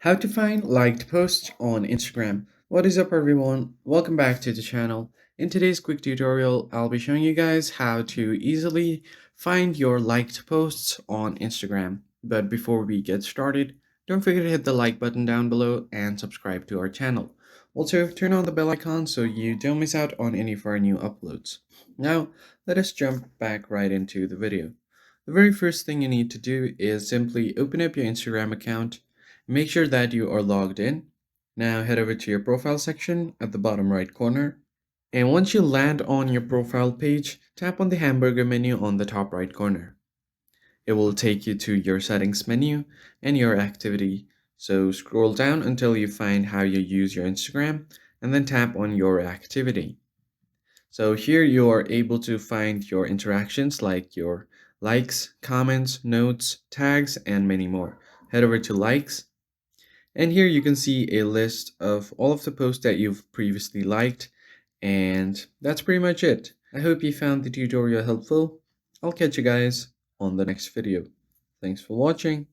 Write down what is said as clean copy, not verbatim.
How to find liked posts on Instagram. What is up everyone? Welcome back to the channel. In today's quick tutorial, I'll be showing you guys how to easily find your liked posts on Instagram. But before we get started, don't forget to hit the like button down below and subscribe to our channel. Also, turn on the bell icon so you don't miss out on any of our new uploads. Now, let us jump back right into the video. The very first thing you need to do is simply open up your Instagram account. Make sure that you are logged in. Now head over to your profile section at the bottom right corner. And once you land on your profile page, tap on the hamburger menu on the top right corner. It will take you to your settings menu and your activity. So scroll down until you find how you use your Instagram and then tap on your activity. So here you are able to find your interactions like your likes, comments, notes, tags, and many more. Head over to likes. And here you can see a list of all of the posts that you've previously liked. And that's pretty much it. I hope you found the tutorial helpful. I'll catch you guys on the next video. Thanks for watching.